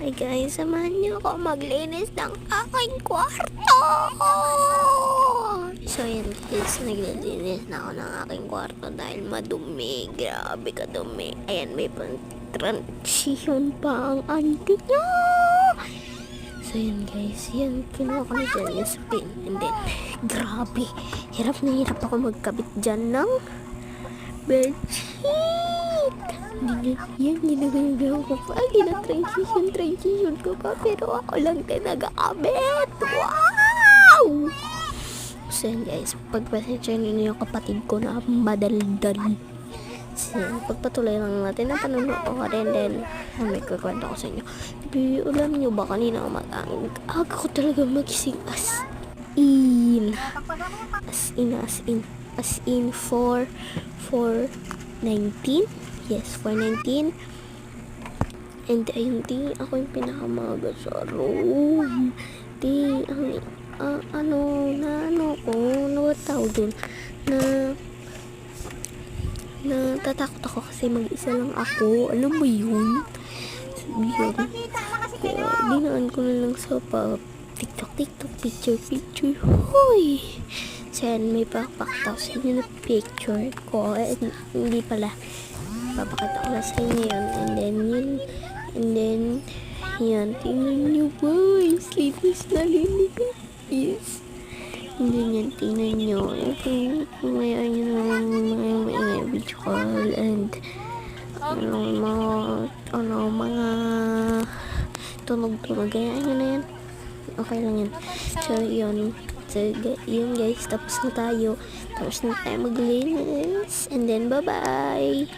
Hi guys, samahan niyo ako maglinis ng aking kwarto. So yan guys, naglilinis na ako ng aking kwarto dahil madumi. Grabe kadumi. Ayan, may transition pa ang auntie niya. So yan guys, yan kinuha ko na dyan yung spin. And then, grabe, hirap na hirap ako magkabit dyan ng bedsheet. Yan, ginagalaw ko pa. Transition ko pa. Pero ako lang din nag-aabit. Wow! So yan guys, pagpasensya ninyo yung kapatid ko na madaldal. So, pagpatuloy lang natin ang panunood ko rin. Then, may kukwento ko sa inyo. Alam nyo ba kanina mag-ang aga ko talaga magising as in 4:19. Yes, 4:19. And ayun, ako yung pinakamaga sa room. Natatakot ako kasi mag-isa lang ako. Alam mo yun? Yun. Kaya dinaan ko na lang sa TikTok, picture. Hoy! So yan, may papakita ko sa inyo na picture ko. Hindi pala. Papakita ko lang sa inyo yun. And then, yan. Tingnan nyo guys. Sleepless na lilinis. And then yan, tingnan nyo. Ngayon yung mga video call and mga tunog. Ganyan yun na yan. Okay lang yan. So, yun. So, yun guys. Tapos na tayo maglinis. And then, bye-bye!